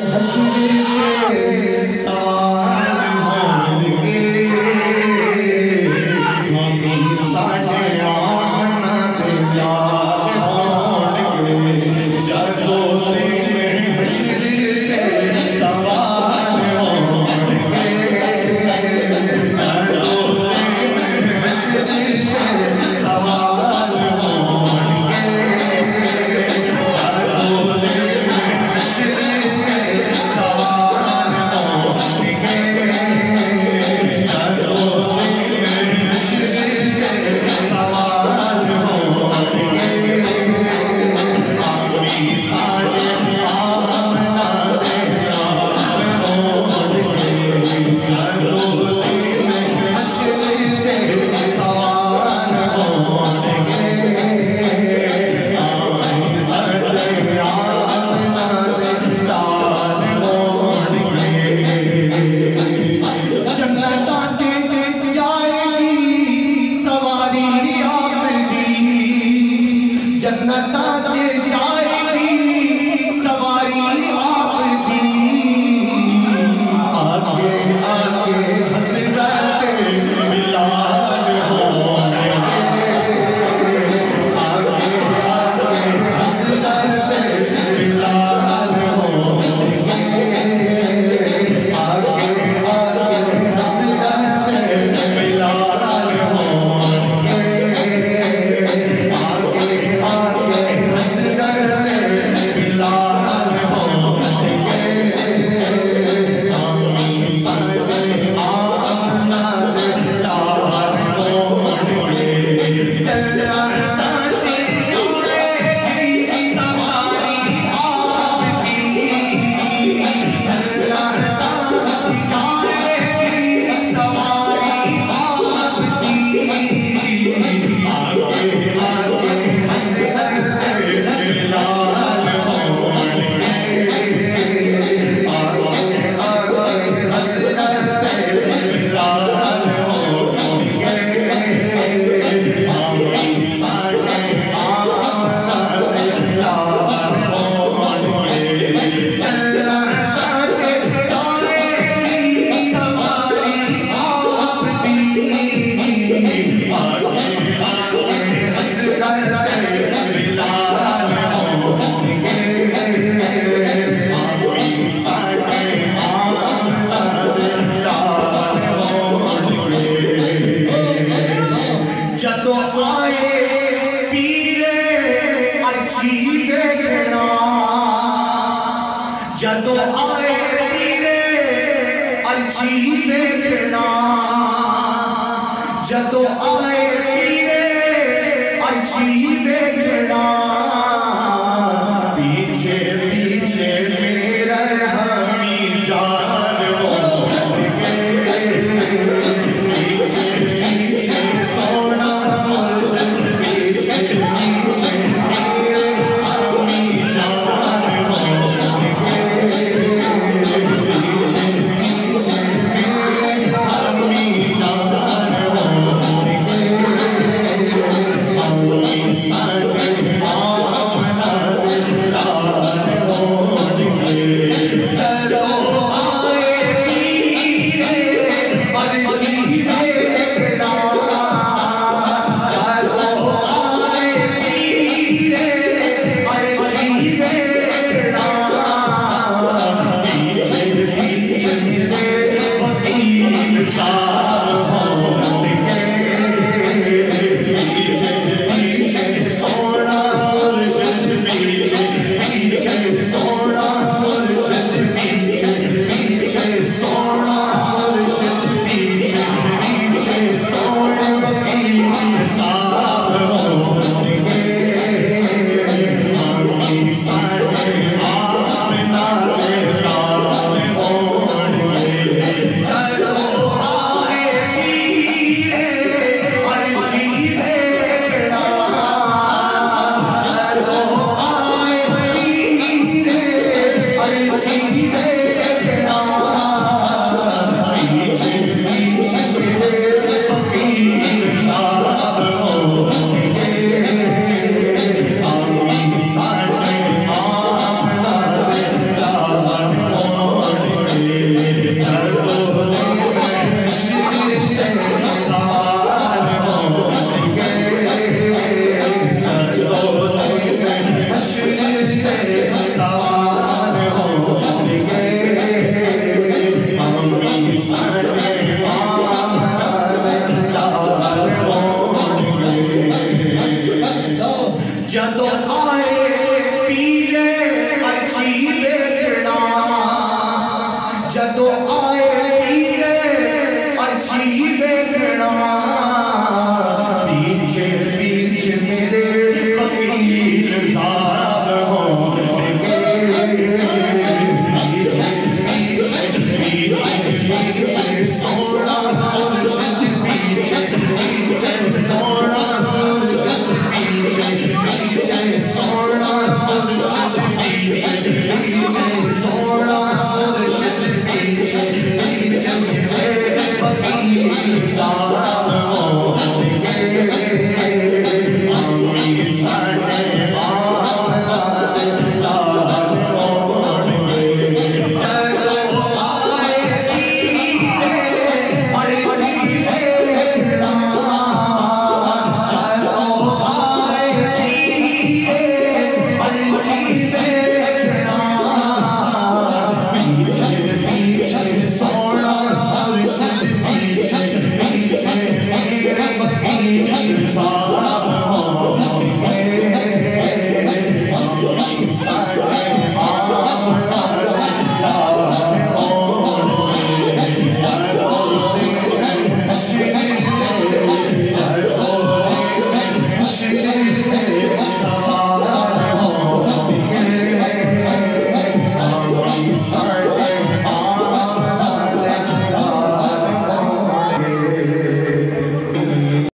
हश्र के सवाल होंगे, हम साढ़े आमना दे यार होंगे, जदों में हश्र के सवाल होंगे, जदों में हश्र के सवाल होंगे, जदों में हश्र के सवाल होंगे, जदों में हश्र के सवाल होंगे, आमी साढ़े आमना दे यार होंगे, जदों में हश्र के सवाल होंगे, आमी साढ़े आमना दे यार होंगे। जन्नतां ते जाएगी सवारी आपकी, जन्नतां ते जाएगी सवारी आपकी, आगे आगे हज़रत बिलाल होंगे, आगे आगे हज़रत बिलाल होंगे, आगे आगे हज़रत बिलाल होंगे, आगे आगे हज़रत बिलाल होंगे, आमी साढ़े आमना दे यार होंगे, जन्नतां से जाएगी सवारी आपकी, जन्नतां से जाएगी सवारी आपकी, आगे आगे हज़रत बिलाल होंगे, आगे आगे हज़रत बिलाल होंगे, आमी साढ़े आमना दे यार होंगे, जन्नतां से जाएगी सवारी आपकी, आगे आगे हज़रत बिलाल होंगे, आमी साढ़े आमना दे यार होंगे। जदों आए पीरे अर्शी देखना, जदों आए पीरे अर्शी देखना, जदों आए पीरे अर्शी देखना, पीछे पीछे मेरा हमी जान होंगे, पीछे पीछे सोना मुर्शिद, पीछे पीछे मेरे हमी जान होंगे, पीछे पीछे मेरे हमी जान होंगे, आमी साढ़े आमना दे यार होंगे, जदों आए पीरे अर्शी देखना, जदों आए पीरे अर्शी देखना, पीछे पीछे मेरे फकीर साहब होंगे, पीछे पीछे सोना मुर्शिद, पीछे पीछे सोना मुर्शिद, पीछे पीछे सोना मुर्शिद, पीछे पीछे सोना फकीर साहब होंगे, आमी साढ़े आमना दे यार होंगे, जदों आए पीरे अर्शी देखना, जदों आए पीरे अर्शी देखना,